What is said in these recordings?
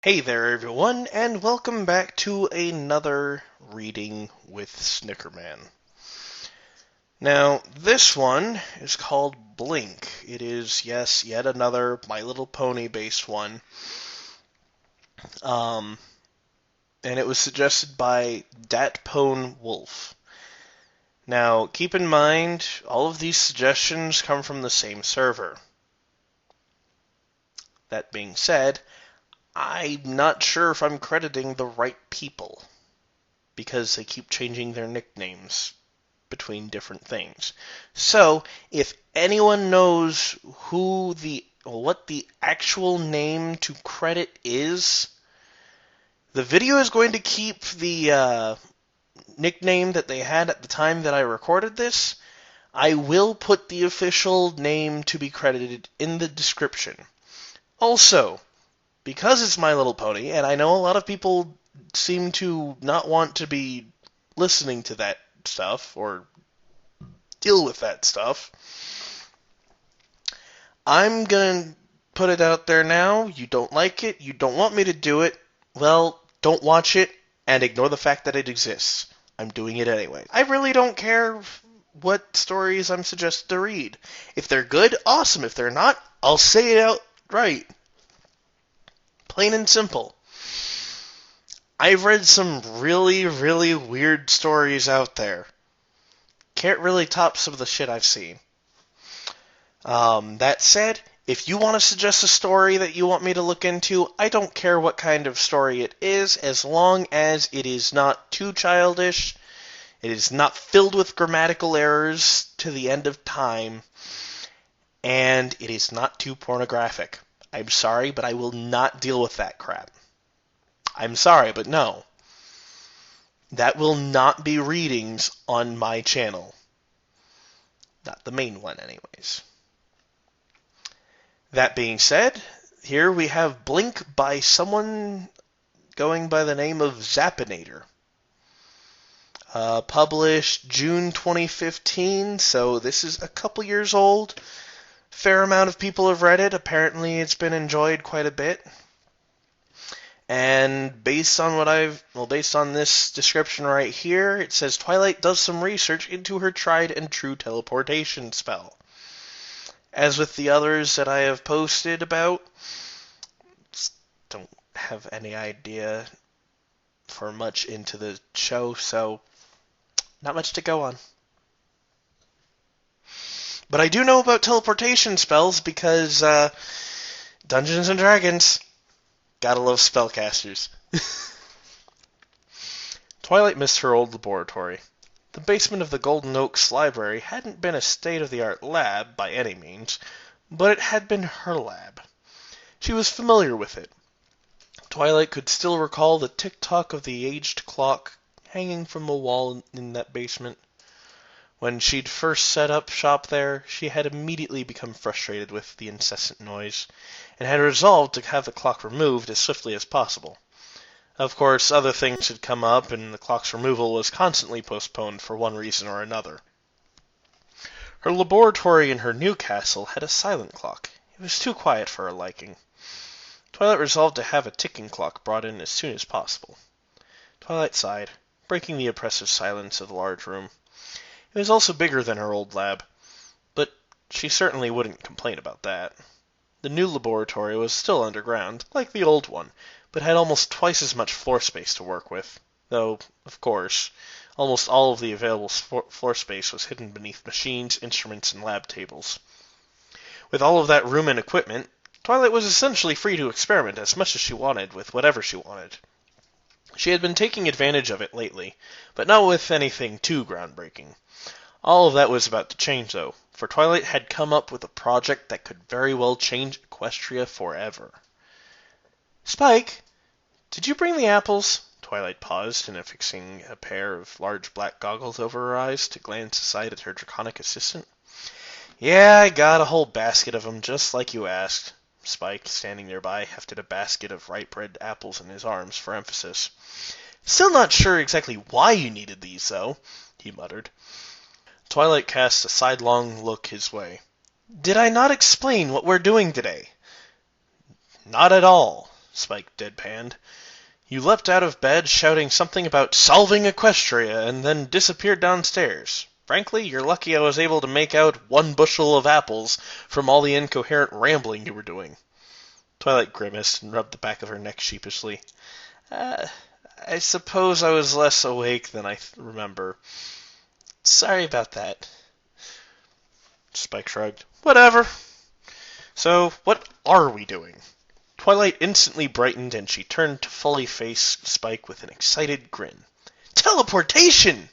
Hey there, everyone, and welcome back to another reading with Snickerman. Now, this one is called Blink. It is, yes, yet another My Little Pony based one. And it was suggested by Datpone Wolf. Now, keep in mind, all of these suggestions come from the same server. That being said, I'm not sure if I'm crediting the right people, because they keep changing their nicknames between different things. So, if anyone knows what the actual name to credit is, the video is going to keep the nickname that they had at the time that I recorded this. I will put the official name to be credited in the description. Also, because it's My Little Pony, and I know a lot of people seem to not want to be listening to that stuff or deal with that stuff, I'm going to put it out there now. You don't like it, you don't want me to do it, well, don't watch it and ignore the fact that it exists. I'm doing it anyway. I really don't care what stories I'm suggested to read. If they're good, awesome. If they're not, I'll say it outright. Plain and simple. I've read some really, really weird stories out there. Can't really top some of the shit I've seen. That said, if you want to suggest a story that you want me to look into, I don't care what kind of story it is, as long as it is not too childish, it is not filled with grammatical errors to the end of time, and it is not too pornographic. I'm sorry, but I will not deal with that crap. I'm sorry, but no. That will not be readings on my channel. Not the main one, anyways. That being said, here we have Blink by someone going by the name of Zappinator. Published June 2015, so this is a couple years old. Fair amount of people have read it. Apparently it's been enjoyed quite a bit. And based on this description right here, it says Twilight does some research into her tried and true teleportation spell. As with the others that I have posted about, don't have any idea for much into the show, so not much to go on. But I do know about teleportation spells because Dungeons and Dragons. Gotta love spellcasters. Twilight missed her old laboratory. The basement of the Golden Oaks Library hadn't been a state-of-the-art lab by any means, but it had been her lab. She was familiar with it. Twilight could still recall the tick-tock of the aged clock hanging from the wall in that basement. When she'd first set up shop there, she had immediately become frustrated with the incessant noise, and had resolved to have the clock removed as swiftly as possible. Of course, other things had come up, and the clock's removal was constantly postponed for one reason or another. Her laboratory in her new castle had a silent clock. It was too quiet for her liking. Twilight resolved to have a ticking clock brought in as soon as possible. Twilight sighed, breaking the oppressive silence of the large room. It was also bigger than her old lab, but she certainly wouldn't complain about that. The new laboratory was still underground, like the old one, but had almost twice as much floor space to work with, though, of course, almost all of the available floor space was hidden beneath machines, instruments, and lab tables. With all of that room and equipment, Twilight was essentially free to experiment as much as she wanted with whatever she wanted. She had been taking advantage of it lately, but not with anything too groundbreaking. All of that was about to change, though, for Twilight had come up with a project that could very well change Equestria forever. Spike, did you bring the apples? Twilight paused, and affixing a pair of large black goggles over her eyes to glance aside at her draconic assistant. Yeah, I got a whole basket of 'em, just like you asked. Spike, standing nearby, hefted a basket of ripe red apples in his arms for emphasis. Still not sure exactly why you needed these, though, he muttered. Twilight cast a sidelong look his way. Did I not explain what we're doing today? Not at all, Spike deadpanned. "You leapt out of bed shouting something about solving Equestria and then disappeared downstairs. Frankly, you're lucky I was able to make out 1 bushel of apples from all the incoherent rambling you were doing." Twilight grimaced and rubbed the back of her neck sheepishly. I suppose I was less awake than I remember. Sorry about that." Spike shrugged. "Whatever. So, what are we doing?" Twilight instantly brightened, and she turned to fully face Spike with an excited grin. "Teleportation!"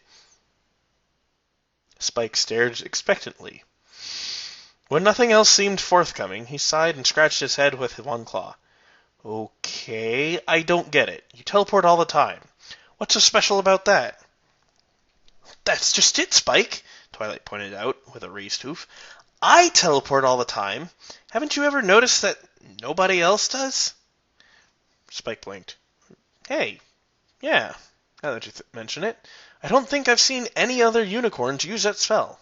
Spike stared expectantly. When nothing else seemed forthcoming, he sighed and scratched his head with one claw. "Okay, I don't get it. You teleport all the time. What's so special about that?" "That's just it, Spike," Twilight pointed out with a raised hoof. "I teleport all the time. Haven't you ever noticed that nobody else does?" Spike blinked. "Hey, yeah, now that you mention it. I don't think I've seen any other unicorns use that spell.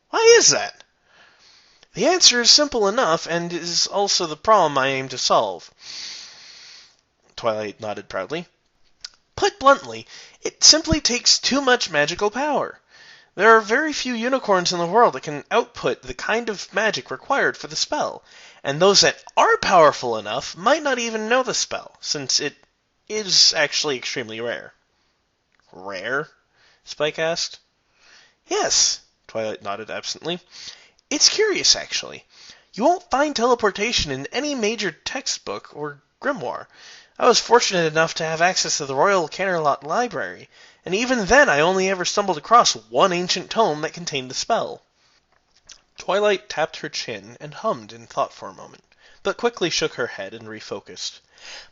Why is that?" "The answer is simple enough, and is also the problem I aim to solve." Twilight nodded proudly. "Put bluntly, it simply takes too much magical power. There are very few unicorns in the world that can output the kind of magic required for the spell, and those that are powerful enough might not even know the spell, since it is actually extremely rare." "Rare?" Spike asked. "Yes," Twilight nodded absently. "It's curious, actually. You won't find teleportation in any major textbook or grimoire. I was fortunate enough to have access to the Royal Canterlot Library, and even then I only ever stumbled across one ancient tome that contained the spell." Twilight tapped her chin and hummed in thought for a moment, but quickly shook her head and refocused.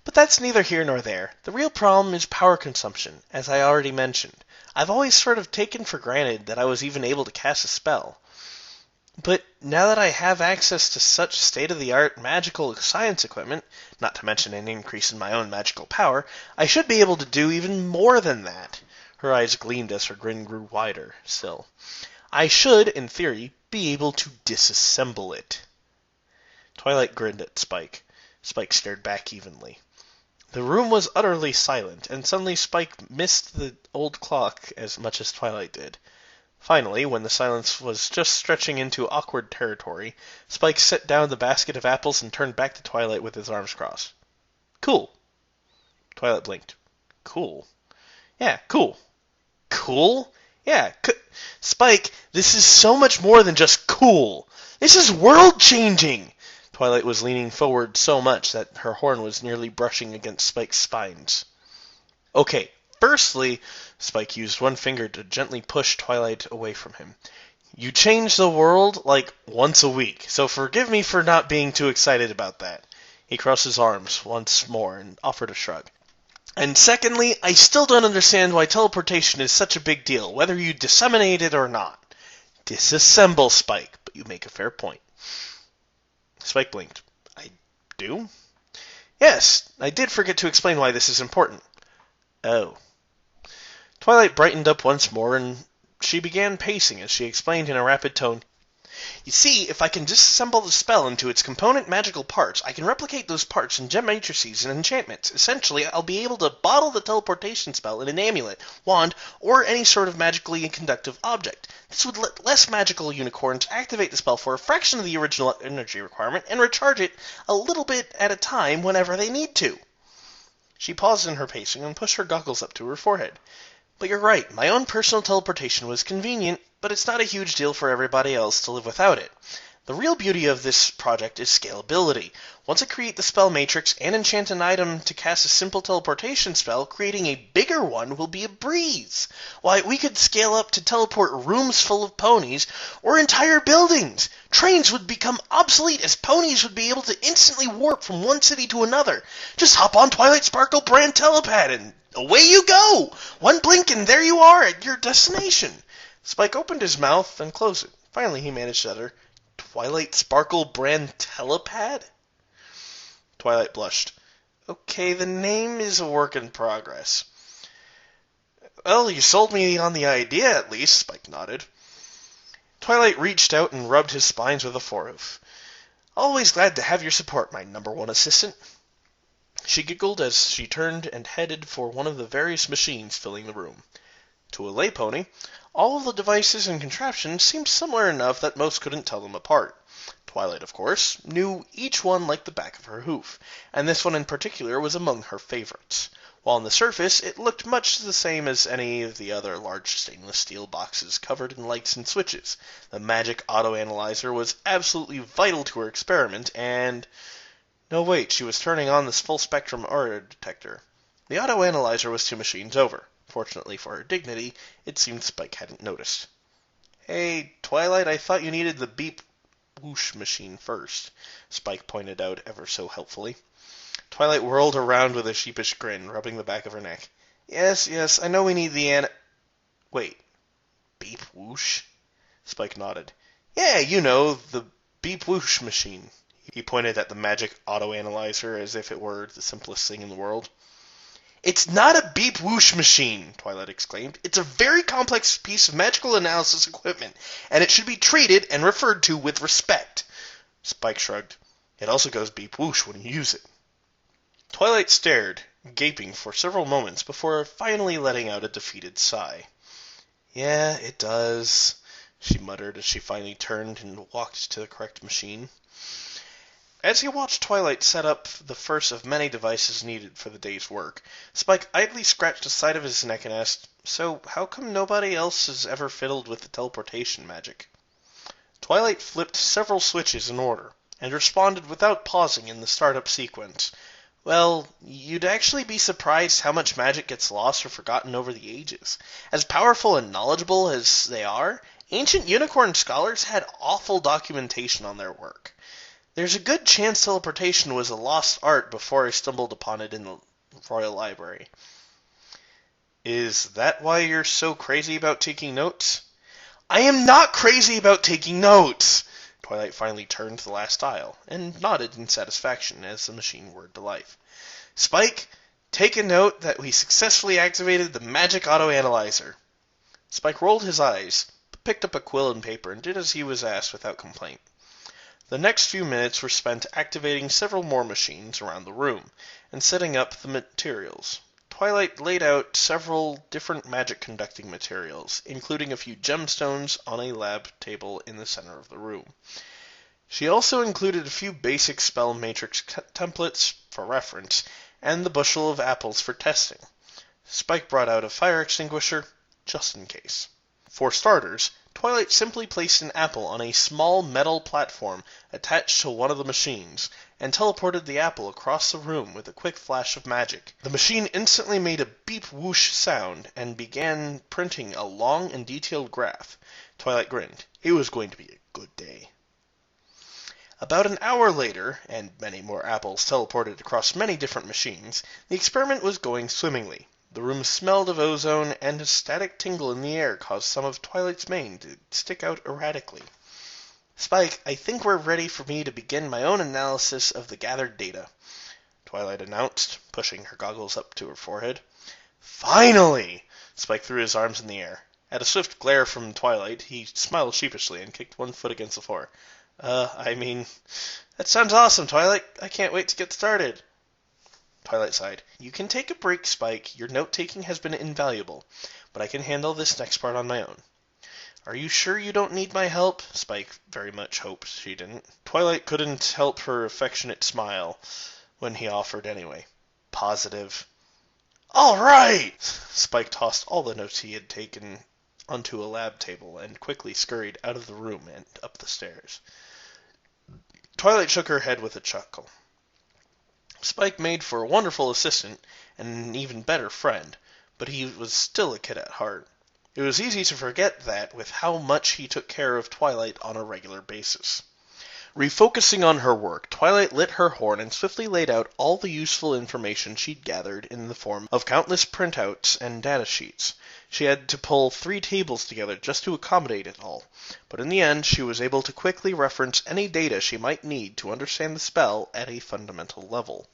"But that's neither here nor there. The real problem is power consumption, as I already mentioned. I've always sort of taken for granted that I was even able to cast a spell. But now that I have access to such state-of-the-art magical science equipment, not to mention an increase in my own magical power, I should be able to do even more than that." Her eyes gleamed as her grin grew wider still. "I should, in theory, be able to disassemble it." Twilight grinned at Spike. Spike stared back evenly. The room was utterly silent, and suddenly Spike missed the old clock as much as Twilight did. Finally, when the silence was just stretching into awkward territory, Spike set down the basket of apples and turned back to Twilight with his arms crossed. "Cool." Twilight blinked. "Cool?" "Yeah, cool." "Cool?" "Yeah, Spike, this is so much more than just cool. This is world-changing." Twilight was leaning forward so much that her horn was nearly brushing against Spike's spines. "Okay, firstly," Spike used one finger to gently push Twilight away from him, "you change the world, like, once a week, so forgive me for not being too excited about that." He crossed his arms once more and offered a shrug. "And secondly, I still don't understand why teleportation is such a big deal, whether you disseminate it or not." "Disassemble, Spike, but you make a fair point." Spike blinked. "I do?" "Yes, I did forget to explain why this is important." "Oh." Twilight brightened up once more, and she began pacing as she explained in a rapid tone. "You see, if I can disassemble the spell into its component magical parts, I can replicate those parts in gem matrices and enchantments. Essentially, I'll be able to bottle the teleportation spell in an amulet, wand, or any sort of magically conductive object. This would let less magical unicorns activate the spell for a fraction of the original energy requirement and recharge it a little bit at a time whenever they need to." She paused in her pacing and pushed her goggles up to her forehead. "But you're right, my own personal teleportation was convenient, but it's not a huge deal for everybody else to live without it. The real beauty of this project is scalability. Once I create the spell matrix and enchant an item to cast a simple teleportation spell, creating a bigger one will be a breeze. Why, we could scale up to teleport rooms full of ponies, or entire buildings. Trains would become obsolete as ponies would be able to instantly warp from one city to another. Just hop on Twilight Sparkle brand telepad and away you go! One blink and there you are at your destination." Spike opened his mouth and closed it. Finally he managed to utter, "Twilight Sparkle brand telepad?" Twilight blushed. "Okay, the name is a work in progress." "Well, you sold me on the idea, at least," Spike nodded. Twilight reached out and rubbed his spines with a forehoof. "Always glad to have your support, my number one assistant." She giggled as she turned and headed for one of the various machines filling the room. To a lay pony, all of the devices and contraptions seemed similar enough that most couldn't tell them apart. Twilight, of course, knew each one like the back of her hoof, and this one in particular was among her favorites. While on the surface, it looked much the same as any of the other large stainless steel boxes covered in lights and switches. The magic auto-analyzer was absolutely vital to her experiment, and... No, wait, she was turning on this full-spectrum aura detector. The auto-analyzer was 2 machines over. Fortunately for her dignity, it seemed Spike hadn't noticed. "Hey, Twilight, I thought you needed the beep whoosh machine first," Spike pointed out ever so helpfully. Twilight whirled around with a sheepish grin, rubbing the back of her neck. Yes, I know we need the Wait, beep whoosh? Spike nodded. Yeah, you know, the beep whoosh machine. He pointed at the magic auto-analyzer as if it were the simplest thing in the world. "It's not a beep whoosh machine," Twilight exclaimed. "It's a very complex piece of magical analysis equipment, and it should be treated and referred to with respect." Spike shrugged. "It also goes beep whoosh when you use it." Twilight stared, gaping for several moments before finally letting out a defeated sigh. "Yeah, it does," she muttered as she finally turned and walked to the correct machine. As he watched Twilight set up the first of many devices needed for the day's work, Spike idly scratched the side of his neck and asked, "So, how come nobody else has ever fiddled with the teleportation magic?" Twilight flipped several switches in order, and responded without pausing in the startup sequence. "Well, you'd actually be surprised how much magic gets lost or forgotten over the ages. As powerful and knowledgeable as they are, ancient unicorn scholars had awful documentation on their work. There's a good chance teleportation was a lost art before I stumbled upon it in the Royal Library." "Is that why you're so crazy about taking notes?" "I am not crazy about taking notes!" Twilight finally turned to the last dial, and nodded in satisfaction as the machine whirred to life. "Spike, take a note that we successfully activated the magic auto-analyzer." Spike rolled his eyes, but picked up a quill and paper and did as he was asked without complaint. The next few minutes were spent activating several more machines around the room, and setting up the materials. Twilight laid out several different magic-conducting materials, including a few gemstones on a lab table in the center of the room. She also included a few basic spell matrix templates for reference, and the bushel of apples for testing. Spike brought out a fire extinguisher, just in case. For starters, Twilight simply placed an apple on a small metal platform attached to one of the machines, and teleported the apple across the room with a quick flash of magic. The machine instantly made a beep whoosh sound and began printing a long and detailed graph. Twilight grinned. It was going to be a good day. About an hour later, and many more apples teleported across many different machines, the experiment was going swimmingly. The room smelled of ozone, and a static tingle in the air caused some of Twilight's mane to stick out erratically. "Spike, I think we're ready for me to begin my own analysis of the gathered data," Twilight announced, pushing her goggles up to her forehead. "Finally!" Spike threw his arms in the air. At a swift glare from Twilight, he smiled sheepishly and kicked one foot against the floor. That sounds awesome, Twilight. I can't wait to get started." Twilight sighed. "You can take a break, Spike. Your note-taking has been invaluable, but I can handle this next part on my own." "Are you sure you don't need my help?" Spike very much hoped she didn't. Twilight couldn't help her affectionate smile when he offered anyway. "Positive." "All right!" Spike tossed all the notes he had taken onto a lab table and quickly scurried out of the room and up the stairs. Twilight shook her head with a chuckle. Spike made for a wonderful assistant and an even better friend, but he was still a kid at heart. It was easy to forget that with how much he took care of Twilight on a regular basis. Refocusing on her work, Twilight lit her horn and swiftly laid out all the useful information she'd gathered in the form of countless printouts and data sheets. She had to pull 3 tables together just to accommodate it all, but in the end she was able to quickly reference any data she might need to understand the spell at a fundamental level.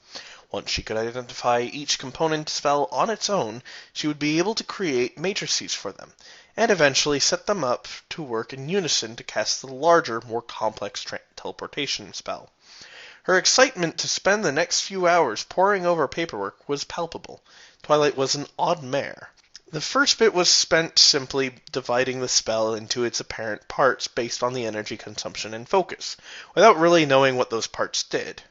Once she could identify each component spell on its own, she would be able to create matrices for them, and eventually set them up to work in unison to cast the larger, more complex teleportation spell. Her excitement to spend the next few hours poring over paperwork was palpable. Twilight was an odd mare. The first bit was spent simply dividing the spell into its apparent parts based on the energy consumption and focus, without really knowing what those parts did.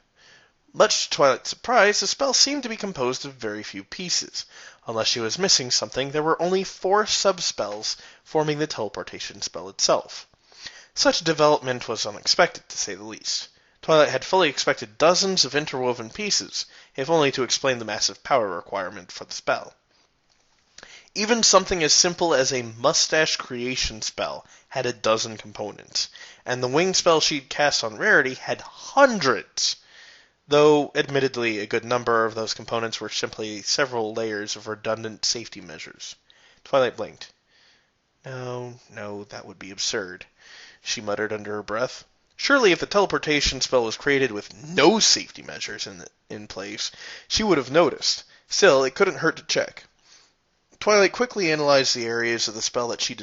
Much to Twilight's surprise, the spell seemed to be composed of very few pieces. Unless she was missing something, there were only 4 sub-spells forming the teleportation spell itself. Such development was unexpected, to say the least. Twilight had fully expected dozens of interwoven pieces, if only to explain the massive power requirement for the spell. Even something as simple as a mustache creation spell had a dozen components, and the wing spell she'd cast on Rarity had hundreds, though admittedly a good number of those components were simply several layers of redundant safety measures. Twilight blinked. No, that would be absurd, she muttered under her breath. Surely if the teleportation spell was created with no safety measures in place, she would have noticed. Still, it couldn't hurt to check. Twilight quickly analyzed the areas of the spell that she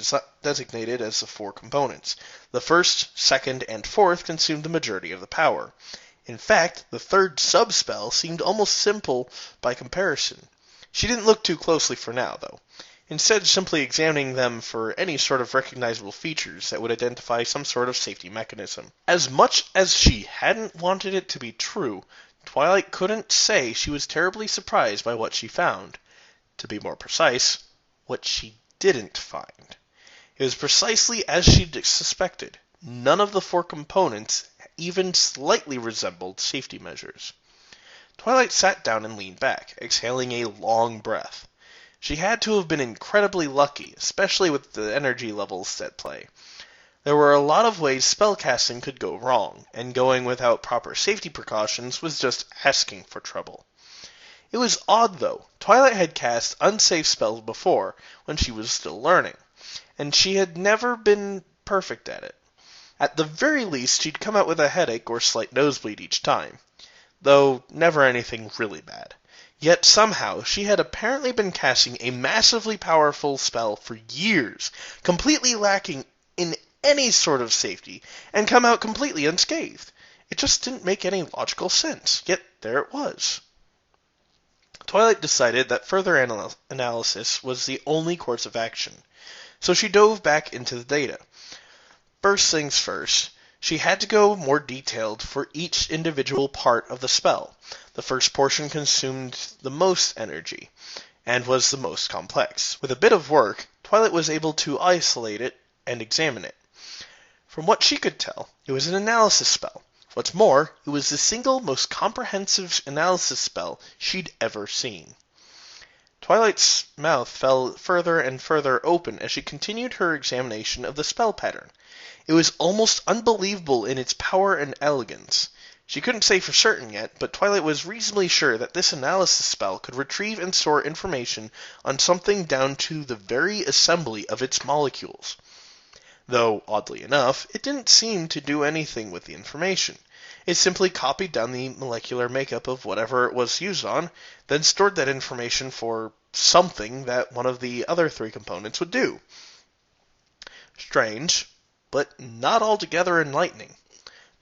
designated as the 4 components. The first, second, and fourth consumed the majority of the power. In fact, the third sub-spell seemed almost simple by comparison. She didn't look too closely for now, though, instead simply examining them for any sort of recognizable features that would identify some sort of safety mechanism. As much as she hadn't wanted it to be true, Twilight couldn't say she was terribly surprised by what she found. To be more precise, what she didn't find. It was precisely as she'd suspected. None of the 4 components even slightly resembled safety measures. Twilight sat down and leaned back, exhaling a long breath. She had to have been incredibly lucky, especially with the energy levels at play. There were a lot of ways spellcasting could go wrong, and going without proper safety precautions was just asking for trouble. It was odd, though. Twilight had cast unsafe spells before, when she was still learning, and she had never been perfect at it. At the very least, she'd come out with a headache or slight nosebleed each time, though never anything really bad. Yet somehow, she had apparently been casting a massively powerful spell for years, completely lacking in any sort of safety, and come out completely unscathed. It just didn't make any logical sense, yet there it was. Twilight decided that further analysis was the only course of action, so she dove back into the data. First things first, she had to go more detailed for each individual part of the spell. The first portion consumed the most energy, and was the most complex. With a bit of work, Twilight was able to isolate it and examine it. From what she could tell, it was an analysis spell. What's more, it was the single most comprehensive analysis spell she'd ever seen. Twilight's mouth fell further and further open as she continued her examination of the spell pattern. It was almost unbelievable in its power and elegance. She couldn't say for certain yet, but Twilight was reasonably sure that this analysis spell could retrieve and store information on something down to the very assembly of its molecules. Though, oddly enough, it didn't seem to do anything with the information. It simply copied down the molecular makeup of whatever it was used on, then stored that information for something that one of the other 3 components would do. Strange, but not altogether enlightening.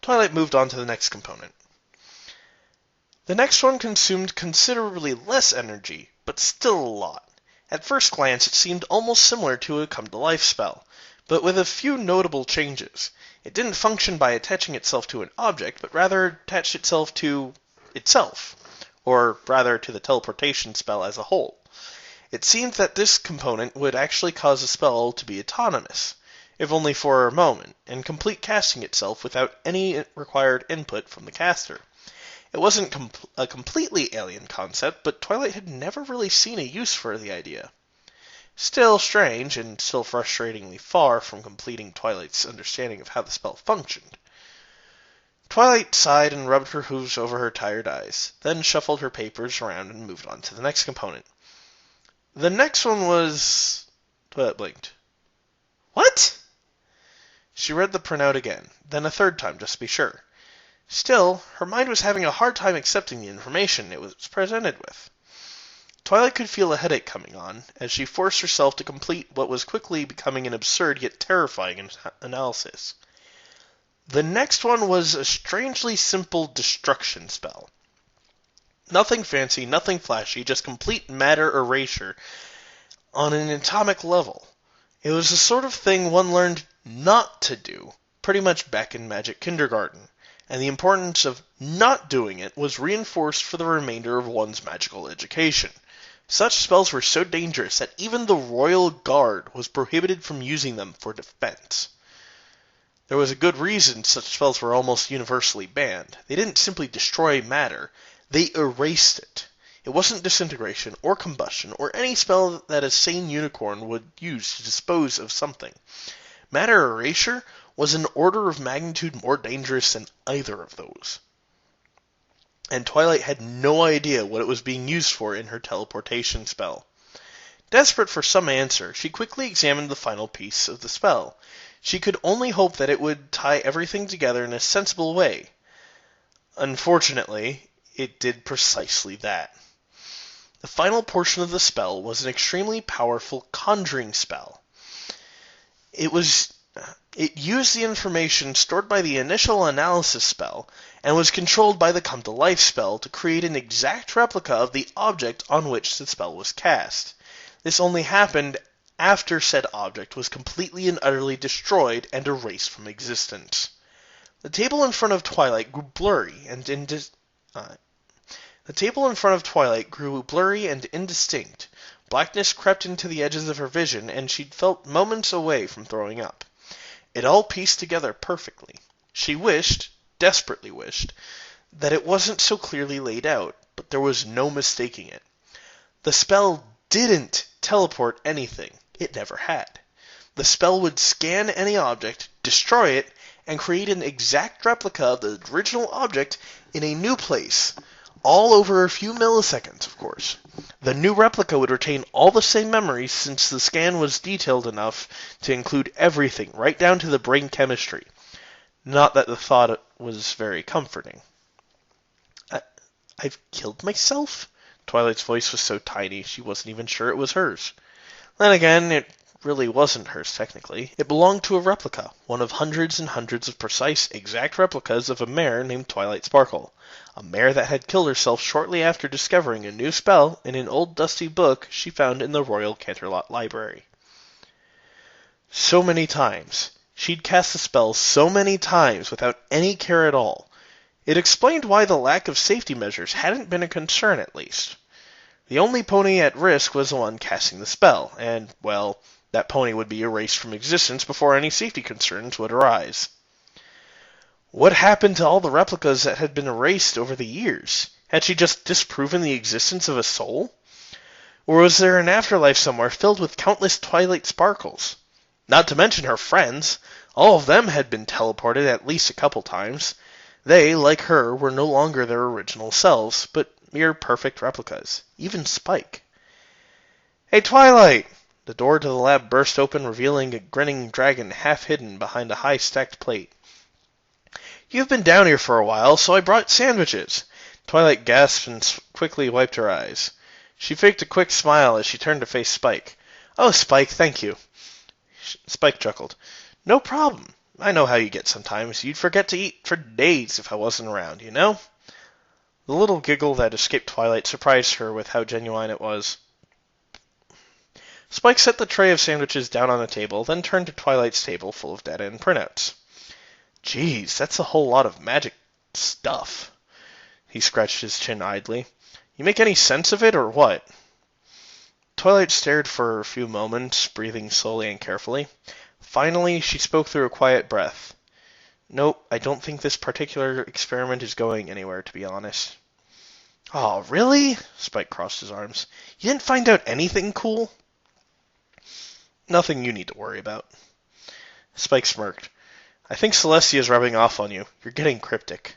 Twilight moved on to the next component. The next one consumed considerably less energy, but still a lot. At first glance, it seemed almost similar to a come-to-life spell, but with a few notable changes. It didn't function by attaching itself to an object, but rather attached itself to itself, or rather to the teleportation spell as a whole. It seemed that this component would actually cause the spell to be autonomous, if only for a moment, and complete casting itself without any required input from the caster. It wasn't a completely alien concept, but Twilight had never really seen a use for the idea. Still strange, and still frustratingly far from completing Twilight's understanding of how the spell functioned. Twilight sighed and rubbed her hooves over her tired eyes, then shuffled her papers around and moved on to the next component. The next one was... Twilight blinked. What? She read the printout again, then a third time just to be sure. Still, her mind was having a hard time accepting the information it was presented with. Twilight could feel a headache coming on, as she forced herself to complete what was quickly becoming an absurd yet terrifying analysis. The next one was a strangely simple destruction spell. Nothing fancy, nothing flashy, just complete matter erasure on an atomic level. It was the sort of thing one learned not to do, pretty much back in Magic Kindergarten, and the importance of not doing it was reinforced for the remainder of one's magical education. Such spells were so dangerous that even the Royal Guard was prohibited from using them for defense. There was a good reason such spells were almost universally banned. They didn't simply destroy matter, they erased it. It wasn't disintegration or combustion or any spell that a sane unicorn would use to dispose of something. Matter erasure was an order of magnitude more dangerous than either of those. And Twilight had no idea what it was being used for in her teleportation spell. Desperate for some answer, she quickly examined the final piece of the spell. She could only hope that it would tie everything together in a sensible way. Unfortunately, it did precisely that. The final portion of the spell was an extremely powerful conjuring spell. It used the information stored by the initial analysis spell and was controlled by the come to life spell to create an exact replica of the object on which the spell was cast. This only happened after said object was completely and utterly destroyed and erased from existence. The table in front of Twilight grew blurry and indistinct. Blackness crept into the edges of her vision, and she felt moments away from throwing up. It all pieced together perfectly. She desperately wished, that it wasn't so clearly laid out, but there was no mistaking it. The spell didn't teleport anything. It never had. The spell would scan any object, destroy it, and create an exact replica of the original object in a new place. All over a few milliseconds, of course. The new replica would retain all the same memories since the scan was detailed enough to include everything, right down to the brain chemistry. Not that the thought was very comforting. I've killed myself? Twilight's voice was so tiny she wasn't even sure it was hers. Then again, it really wasn't hers technically. It belonged to a replica, one of hundreds and hundreds of precise, exact replicas of a mare named Twilight Sparkle. A mare that had killed herself shortly after discovering a new spell in an old dusty book she found in the Royal Canterlot Library. So many times. She'd cast the spell so many times without any care at all. It explained why the lack of safety measures hadn't been a concern, at least. The only pony at risk was the one casting the spell, and, well, that pony would be erased from existence before any safety concerns would arise. What happened to all the replicas that had been erased over the years? Had she just disproven the existence of a soul? Or was there an afterlife somewhere filled with countless Twilight Sparkles? Not to mention her friends. All of them had been teleported at least a couple times. They, like her, were no longer their original selves, but mere perfect replicas. Even Spike. "Hey, Twilight!" The door to the lab burst open, revealing a grinning dragon half hidden behind a high-stacked plate. "You've been down here for a while, so I brought sandwiches." Twilight gasped and quickly wiped her eyes. She faked a quick smile as she turned to face Spike. "Oh, Spike, thank you." Spike chuckled. "No problem. I know how you get sometimes. You'd forget to eat for days if I wasn't around, you know?" The little giggle that escaped Twilight surprised her with how genuine it was. Spike set the tray of sandwiches down on the table, then turned to Twilight's table full of data and printouts. "Geez, that's a whole lot of magic stuff." He scratched his chin idly. "You make any sense of it, or what?" Twilight stared for a few moments, breathing slowly and carefully. Finally, she spoke through a quiet breath. "Nope, I don't think this particular experiment is going anywhere, to be honest." "Oh, really?" Spike crossed his arms. "You didn't find out anything cool?" "Nothing you need to worry about." Spike smirked. "I think Celestia's rubbing off on you. You're getting cryptic."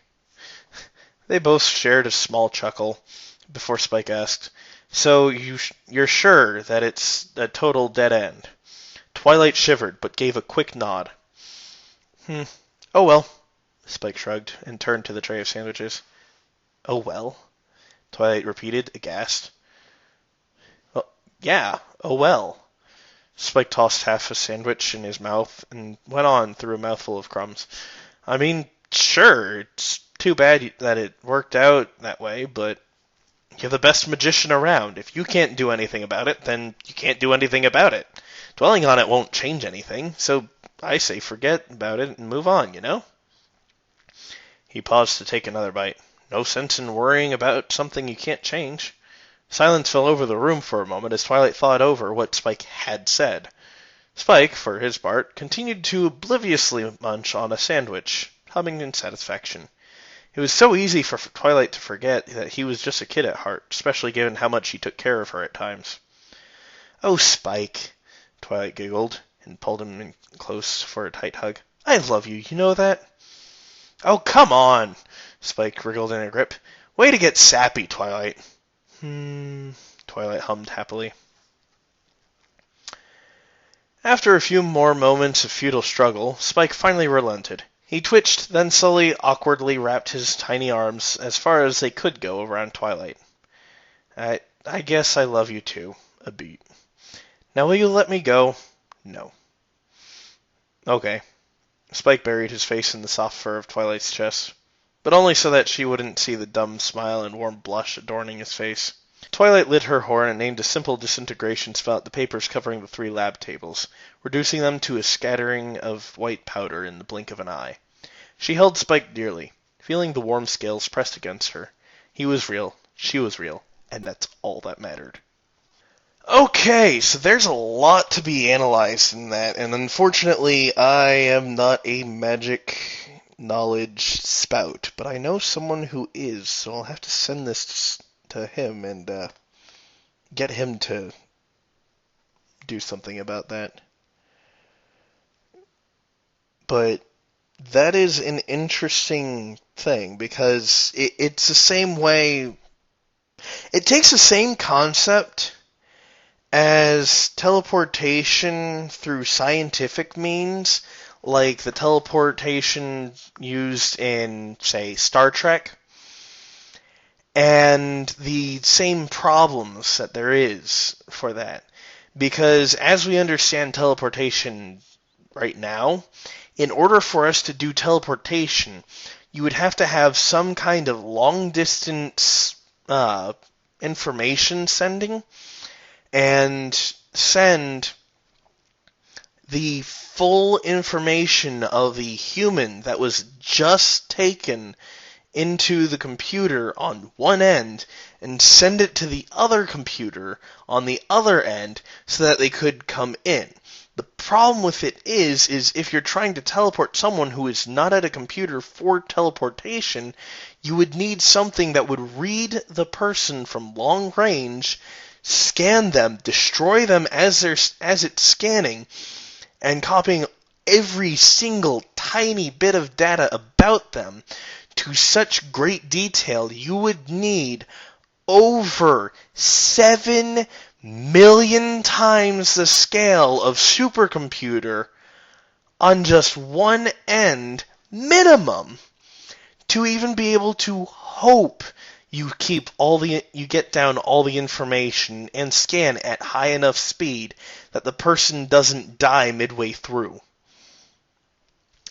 They both shared a small chuckle before Spike asked, "So you're sure that it's a total dead end?" Twilight shivered, but gave a quick nod. "Oh well," Spike shrugged, and turned to the tray of sandwiches. "Oh well?" Twilight repeated, aghast. "Well, yeah, oh well." Spike tossed half a sandwich in his mouth and went on through a mouthful of crumbs. I mean, sure, it's too bad that it worked out that way, but you're the best magician around. If you can't do anything about it, then you can't do anything about it. Dwelling on it won't change anything, so I say forget about it and move on, you know? He paused to take another bite. No sense in worrying about something you can't change. Silence fell over the room for a moment as Twilight thought over what Spike had said. Spike, for his part, continued to obliviously munch on a sandwich, humming in satisfaction. It was so easy for Twilight to forget that he was just a kid at heart, especially given how much he took care of her at times. "Oh, Spike," Twilight giggled, and pulled him in close for a tight hug. "I love you, you know that?" "Oh, come on!" Spike wriggled in a grip. "Way to get sappy, Twilight." Twilight hummed happily. After a few more moments of futile struggle, Spike finally relented. He twitched, then slowly, awkwardly wrapped his tiny arms as far as they could go around Twilight. I guess I love you too, a beat. Now will you let me go? No. Okay. Spike buried his face in the soft fur of Twilight's chest, but only so that she wouldn't see the dumb smile and warm blush adorning his face. Twilight lit her horn and named a simple disintegration spell at the papers covering the 3 lab tables, reducing them to a scattering of white powder in the blink of an eye. She held Spike dearly, feeling the warm scales pressed against her. He was real, she was real, and that's all that mattered. Okay, so there's a lot to be analyzed in that, and unfortunately I am not a magic knowledge spout, but I know someone who is, so I'll have to send this to him and get him to do something about that. But that is an interesting thing, because it's the same way. It takes the same concept as teleportation through scientific means, like the teleportation used in, say, Star Trek, and the same problems that there is for that. Because as we understand teleportation right now, in order for us to do teleportation, you would have to have some kind of long-distance information sending, and send the full information of the human that was just taken into the computer on one end and send it to the other computer on the other end so that they could come in. The problem with it is if you're trying to teleport someone who is not at a computer for teleportation, you would need something that would read the person from long range, scan them, destroy them as it's scanning, and copying every single tiny bit of data about them to such great detail. You would need over 7 million times the scale of supercomputer on just one end minimum to even be able to hope you get down all the information and scan at high enough speed that the person doesn't die midway through.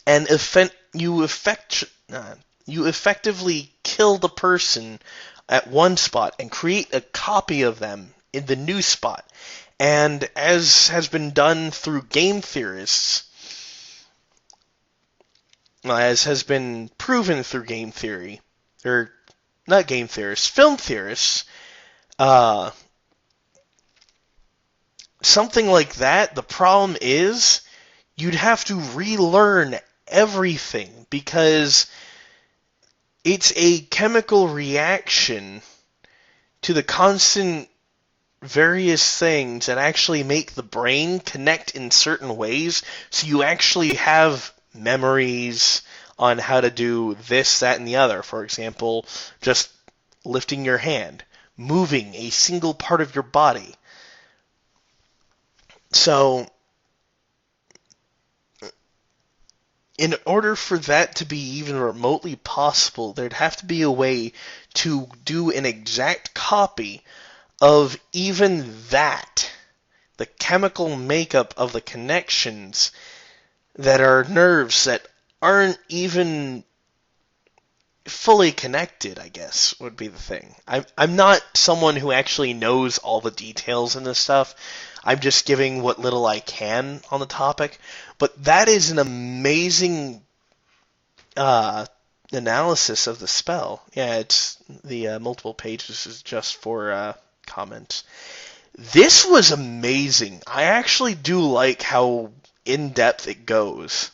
And you effectively kill the person at one spot and create a copy of them in the new spot. And as has been done through game theorists, as has been proven through game theory, or not game theorists, film theorists, something like that, the problem is you'd have to relearn everything because it's a chemical reaction to the constant various things that actually make the brain connect in certain ways, so you actually have memories on how to do this, that, and the other. For example, just lifting your hand, moving a single part of your body. So, in order for that to be even remotely possible, there'd have to be a way to do an exact copy of even that, the chemical makeup of the connections that are nerves that aren't even fully connected, I guess, would be the thing. I'm not someone who actually knows all the details in this stuff. I'm just giving what little I can on the topic. But that is an amazing analysis of the spell. Yeah, it's the multiple pages is just for comments. This was amazing. I actually do like how in-depth it goes.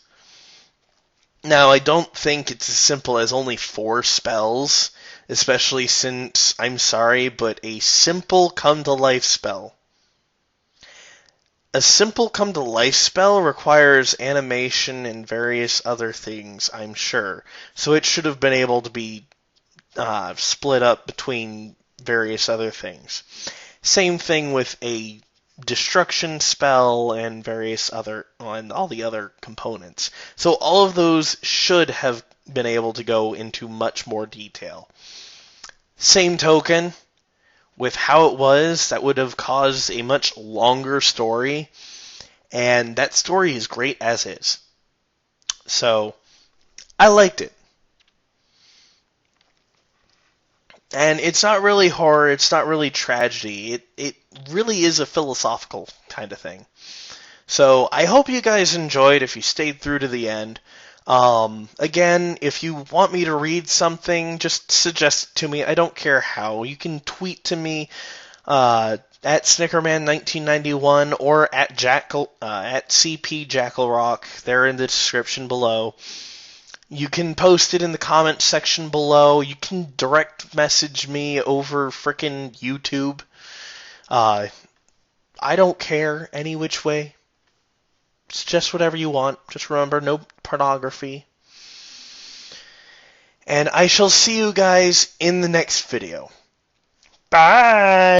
Now, I don't think it's as simple as only 4 spells, especially since, I'm sorry, but a simple come-to-life spell. A simple come-to-life spell requires animation and various other things, I'm sure, so it should have been able to be split up between various other things. Same thing with a destruction spell and various other, and all the other components. So all of those should have been able to go into much more detail. Same token, with how it was, that would have caused a much longer story, and that story is great as is. So, I liked it. And it's not really horror, it's not really tragedy. It really is a philosophical kind of thing. So I hope you guys enjoyed if you stayed through to the end. Again, if you want me to read something, just suggest it to me. I don't care how. You can tweet to me at Snickerman1991 or at CP Jackalrock. They're in the description below. You can post it in the comments section below. You can direct message me over frickin' YouTube. I don't care any which way. Suggest whatever you want. Just remember, no pornography. And I shall see you guys in the next video. Bye!